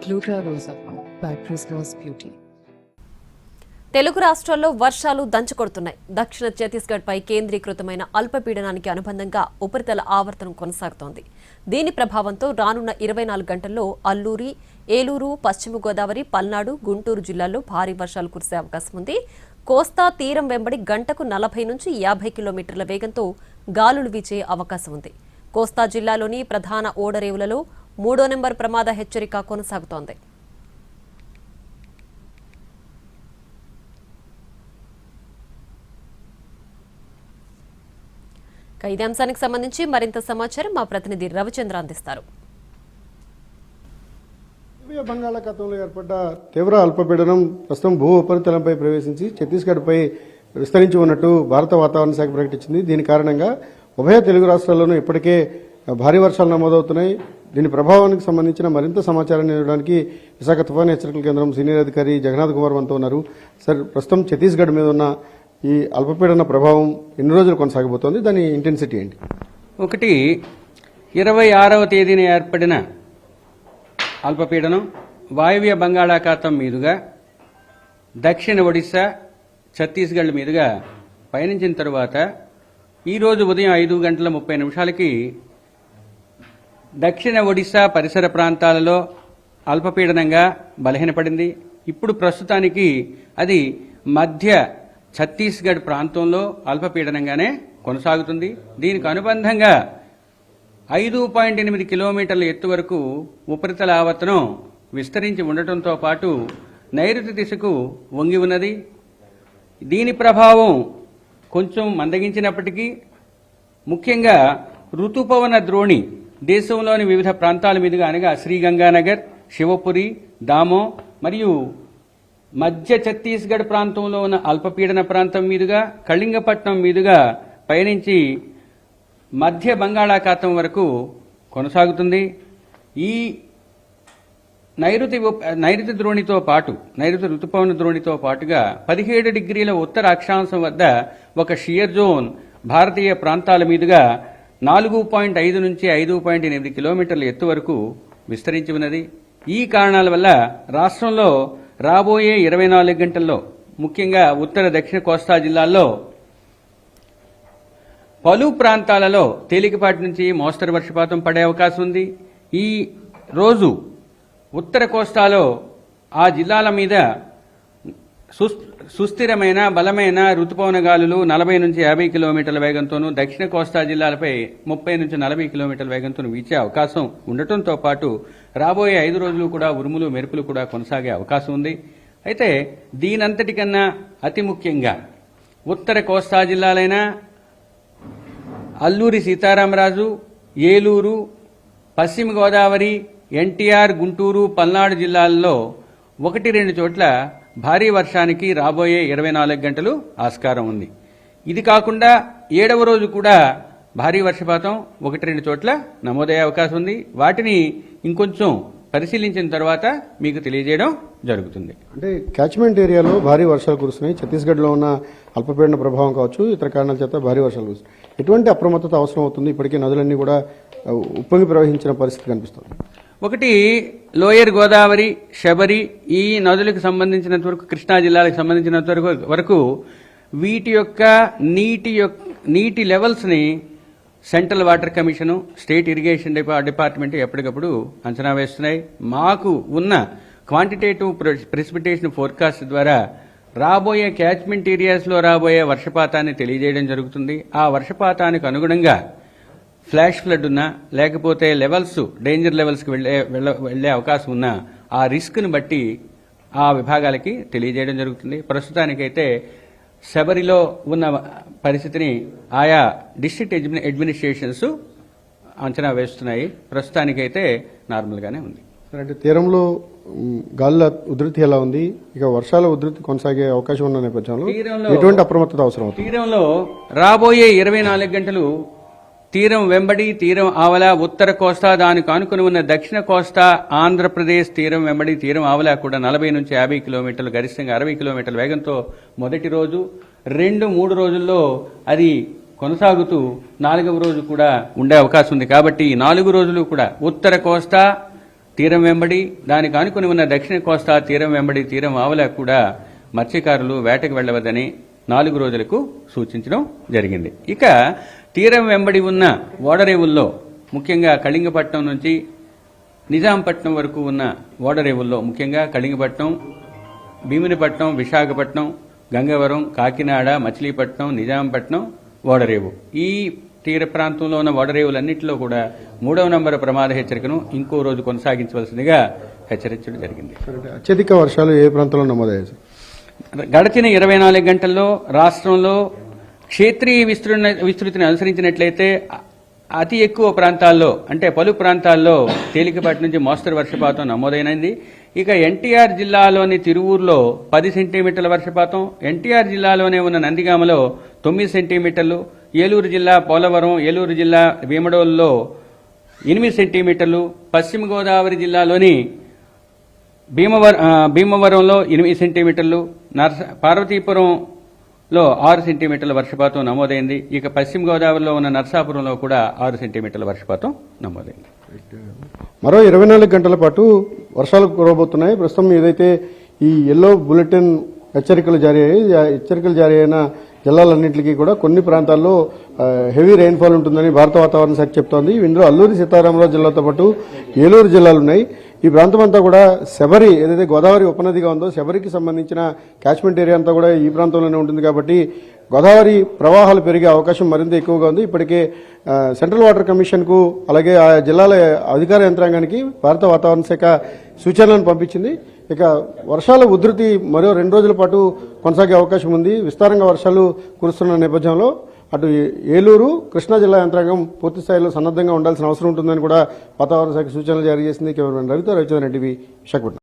Gluta Rosa by Prisma's Beauty. Telugu రాష్ట్రాల్లో వర్షాలు దంచుకొడుతున్నాయి. దక్షిణ ఛత్తీస్గఢ్ పై కేంద్రీకృతమైన అల్పపీడనానికి అనుబంధంగా ఉపరితల ఆవర్తనం కొనసాగుతోంది. దీని ప్రభావంతో రానున్న 24 గంటల్లో అల్లూరి, ఏలూరు, పశ్చిమ గోదావరి, పల్నాడు, గుంటూరు జిల్లాల్లో భారీ వర్షాలు కురిసే అవకాశం ఉంది. కోస్తా తీరం వెంబడి గంటకు 40 నుంచి 50 కిలోమీటర్ల వేగంతో గాలులు వీచే అవకాశం ఉంది. కోస్తా జిల్లాలోని ప్రధాన ఓడరేవులలో 3వ నెంబర్ ప్రమాద హెచ్చరిక కొనసాగుతోంది. ఇదే అంశానికి సంబంధించి మరింత సమాచారం మా ప్రతినిధి రవిచంద్ర అందిస్తారు. బంగాళాఖాతంలో ఏర్పడ్డ తీవ్ర అల్పపీడనం ప్రస్తుతం భూ ఉపరితలంపై ప్రవేశించి ఛత్తీస్గఢ్పై విస్తరించి ఉన్నట్టు భారత వాతావరణ శాఖ ప్రకటించింది. దీని కారణంగా ఉభయ తెలుగు రాష్ట్రాల్లోనూ ఇప్పటికే భారీ వర్షాలు నమోదవుతున్నాయి. దీని ప్రభావానికి సంబంధించిన మరింత సమాచారాన్ని ఇవ్వడానికి విశాఖ తుఫాను హెచ్చరికల కేంద్రం సీనియర్ అధికారి జగన్నాథ్ కుమార్ మనతో ఉన్నారు. సార్, ప్రస్తుతం ఛత్తీస్గఢ్ మీద ఉన్న ఈ అల్పపీడన ప్రభావం ఎన్ని రోజులు కొనసాగబోతోంది? దాని ఇంటెన్సిటీ ఏంటి? 26వ తేదీన ఏర్పడిన అల్పపీడనం వాయువ్య బంగాళాఖాతం మీదుగా దక్షిణ ఒడిశా, ఛత్తీస్గఢ్ మీదుగా పయనించిన తరువాత ఈరోజు ఉదయం 5:30 దక్షిణ ఒడిశా పరిసర ప్రాంతాలలో అల్పపీడనంగా బలహీనపడింది. ఇప్పుడు ప్రస్తుతానికి అది మధ్య ఛత్తీస్గఢ్ ప్రాంతంలో అల్పపీడనంగానే కొనసాగుతుంది. దీనికి అనుబంధంగా 5.8 కిలోమీటర్ల ఎత్తు వరకు ఉపరితల ఆవర్తనం విస్తరించి ఉండటంతో పాటు నైరుతి దిశకు వంగి ఉన్నది. దీని ప్రభావం కొంచెం మందగించినప్పటికీ ముఖ్యంగా ఋతుపవన ద్రోణి దేశంలోని వివిధ ప్రాంతాల మీదుగా అనగా శ్రీగంగానగర్, శివపురి, దామో మరియు మధ్య ఛత్తీస్గఢ్ ప్రాంతంలో ఉన్న అల్పపీడన ప్రాంతం మీదుగా కళింగపట్నం మీదుగా పయనించి మధ్య బంగాళాఖాతం వరకు కొనసాగుతుంది. ఈ నైరుతి ద్రోణితో పాటు నైరుతి ఋతుపవన ద్రోణితో పాటుగా 17 డిగ్రీల ఉత్తర అక్షాంశం వద్ద ఒక షియర్ జోన్ భారతీయ ప్రాంతాల మీదుగా 4.5 నుంచి 5.8 కిలోమీటర్ల ఎత్తు వరకు విస్తరించి ఉన్నది. ఈ కారణాల వల్ల రాష్ట్రంలో రాబోయే 24 గంటల్లో ముఖ్యంగా ఉత్తర దక్షిణ కోస్తా జిల్లాల్లో పలు ప్రాంతాలలో తేలికపాటి నుంచి మోస్తరు వర్షపాతం పడే అవకాశం ఉంది. ఈ రోజు ఉత్తర కోస్తాలో ఆ జిల్లాల మీద సుస్థిరమైన బలమైన ఋతుపవన గాలులు 40 నుంచి 50 కిలోమీటర్ల వేగంతోనూ, దక్షిణ కోస్తా జిల్లాలపై 30 నుంచి 40 కిలోమీటర్ల వేగంతో వీచే అవకాశం ఉండటంతో పాటు రాబోయే 5 రోజులు కూడా ఉరుములు మెరుపులు కూడా కొనసాగే అవకాశం ఉంది. అయితే దీనంతటికన్నా అతి ముఖ్యంగా ఉత్తర కోస్తా జిల్లాలైన అల్లూరి సీతారామరాజు, ఏలూరు, పశ్చిమ గోదావరి, ఎన్టీఆర్, గుంటూరు, పల్నాడు జిల్లాల్లో 1-2 చోట్ల భారీ వర్షానికి రాబోయే 24 గంటలు ఆస్కారం ఉంది. ఇది కాకుండా 7వ రోజు కూడా భారీ వర్షపాతం 1-2 చోట్ల నమోదయ్యే అవకాశం ఉంది. వాటిని ఇంకొంచెం పరిశీలించిన తర్వాత మీకు తెలియజేయడం జరుగుతుంది. అంటే క్యాచ్మెంట్ ఏరియాలో భారీ వర్షాలు కురుస్తున్నాయి. ఛత్తీస్గఢ్లో ఉన్న అల్పపీడన ప్రభావం కావచ్చు, ఇతర కారణాల చేత భారీ వర్షాలు కురుస్తున్నాయి. ఎటువంటి అప్రమత్తత అవసరం అవుతుంది? ఇప్పటికే నదులన్నీ కూడా ఉప్పొంగి ప్రవహించిన పరిస్థితి కనిపిస్తుంది. ఒకటి లోయర్ గోదావరి, శబరి ఈ నదులకు సంబంధించినంత వరకు, కృష్ణా జిల్లాలకు సంబంధించినంత వరకు వీటి యొక్క నీటి లెవెల్స్ ని central water commission, state irrigation department ఎప్పటికప్పుడు అంచనా వేస్తున్నాయి. మాకు ఉన్న క్వాంటిటేటివ్ ప్రెసిపిటేషన్ ఫోర్కాస్ట్ ద్వారా రాబోయే క్యాచ్మెంట్ ఏరియాస్ లో రాబోయే వర్షపాతాన్ని తెలియజేయడం జరుగుతుంది. ఆ వర్షపాతానికి అనుగుణంగా ఫ్లాష్ ఫ్లడ్ ఉన్నా లేకపోతే డేంజర్ లెవెల్స్కి వెళ్లే అవకాశం ఉన్నా ఆ రిస్క్ను బట్టి ఆ విభాగాలకి తెలియజేయడం జరుగుతుంది. ప్రస్తుతానికైతే శబరిలో ఉన్న పరిస్థితిని ఆయా డిస్ట్రిక్ట్ అడ్మినిస్ట్రేషన్స్ అంచనా వేస్తున్నాయి. ప్రస్తుతానికైతే నార్మల్గానే ఉంది. అంటే తీరంలో గాలుల ఉధృతి ఎలా ఉంది? ఇక వర్షాల ఉధృతి కొనసాగే అవకాశం ఉన్న నేపథ్యంలో ఎటువంటి అప్రమత్తత అవసరం అవుతుంది? తీరంలో రాబోయే 24 గంటలు తీరం వెంబడి, తీరం ఆవల, ఉత్తర కోస్తా, దానికి ఆనుకుని ఉన్న దక్షిణ కోస్తా, ఆంధ్రప్రదేశ్ తీరం వెంబడి, తీరం ఆవల కూడా 40 నుంచి 50 కిలోమీటర్లు, గరిష్టంగా 60 కిలోమీటర్ల వేగంతో మొదటి రోజు, 2-3 రోజుల్లో అది కొనసాగుతూ 4వ రోజు కూడా ఉండే అవకాశం ఉంది. కాబట్టి 4 రోజులు కూడా ఉత్తర కోస్తా, తీరం వెంబడి దానికి ఆనుకుని ఉన్న దక్షిణ కోస్తా తీరం వెంబడి తీరం ఆవల కూడా మత్స్యకారులు వేటకు వెళ్లవద్దని 4 రోజులకు సూచించడం జరిగింది. ఇక తీరం వెంబడి ఉన్న ఓడరేవుల్లో ముఖ్యంగా కళింగపట్నం నుంచి నిజాంపట్నం వరకు ఉన్న ఓడరేవుల్లో ముఖ్యంగా కళింగపట్నం, భీమునిపట్నం, విశాఖపట్నం, గంగవరం, కాకినాడ, మచిలీపట్నం, నిజాంపట్నం ఓడరేవు ఈ తీర ప్రాంతంలో ఉన్న ఓడరేవులన్నింటిలో కూడా 3వ నంబర్ ప్రమాద హెచ్చరికను ఇంకో రోజు కొనసాగించవలసిందిగా హెచ్చరించడం జరిగింది. అత్యధిక వర్షాలు ఏ ప్రాంతంలో నమోదయ్యాయి సార్? గడిచిన 24 గంటల్లో రాష్ట్రంలో క్షేత్రీయ విస్తృతిని అనుసరించినట్లయితే అతి ఎక్కువ ప్రాంతాల్లో అంటే పలు ప్రాంతాల్లో తేలికపాటి నుంచి మోస్తరు వర్షపాతం నమోదైనది. ఇక ఎన్టీఆర్ జిల్లాలోని తిరువూరులో 10 సెంటీమీటర్ల వర్షపాతం, ఎన్టీఆర్ జిల్లాలోనే ఉన్న నందిగామలో 9 సెంటీమీటర్లు, ఏలూరు జిల్లా పోలవరం, ఏలూరు జిల్లా భీమడోల్లో 8 సెంటీమీటర్లు, పశ్చిమ గోదావరి జిల్లాలోని భీమవరంలో 8 సెంటీమీటర్లు, పార్వతీపురంలో 6 సెంటీమీటర్ల వర్షపాతం నమోదైంది. ఇక పశ్చిమ గోదావరిలో ఉన్న నర్సాపురంలో కూడా 6 సెంటీమీటర్ల వర్షపాతం నమోదైంది. మరో 24 గంటల పాటు వర్షాలు కురవబోతున్నాయి. ప్రస్తుతం ఏదైతే ఈ ఎల్లో బులెటిన్ హెచ్చరికలు జారీ అయిన జిల్లాలన్నింటికి కూడా కొన్ని ప్రాంతాల్లో హెవీ రెయిన్ఫాల్ ఉంటుందని భారత వాతావరణ శాఖ చెప్తోంది. ఇందులో అల్లూరి సీతారామరాజు జిల్లాతో పాటు ఏలూరు జిల్లాలున్నాయి. ఈ ప్రాంతం అంతా కూడా శబరి ఏదైతే గోదావరి ఉపనదిగా ఉందో శబరికి సంబంధించిన క్యాచ్మెంట్ ఏరియా అంతా కూడా ఈ ప్రాంతంలోనే ఉంటుంది. కాబట్టి గోదావరి ప్రవాహాలు పెరిగే అవకాశం మరింత ఎక్కువగా ఉంది. ఇప్పటికే సెంట్రల్ వాటర్ కమిషన్కు అలాగే ఆ జిల్లాల అధికార యంత్రాంగానికి భారత వాతావరణ శాఖ సూచనలను పంపించింది. ఇక వర్షాల ఉధృతి మరో 2 రోజుల పాటు కొనసాగే అవకాశం ఉంది. విస్తారంగా వర్షాలు కురుస్తున్న నేపథ్యంలో అటు ఏలూరు, కృష్ణా జిల్లా యంత్రాంగం పూర్తి స్థాయిలో సన్నద్ధంగా ఉండాల్సిన అవసరం ఉంటుందని కూడా వాతావరణ శాఖ సూచనలు జారీ చేసింది. కెమెరామెన్ రవితో రవిచంద్రన్ టీవీ విశాఖపట్నం.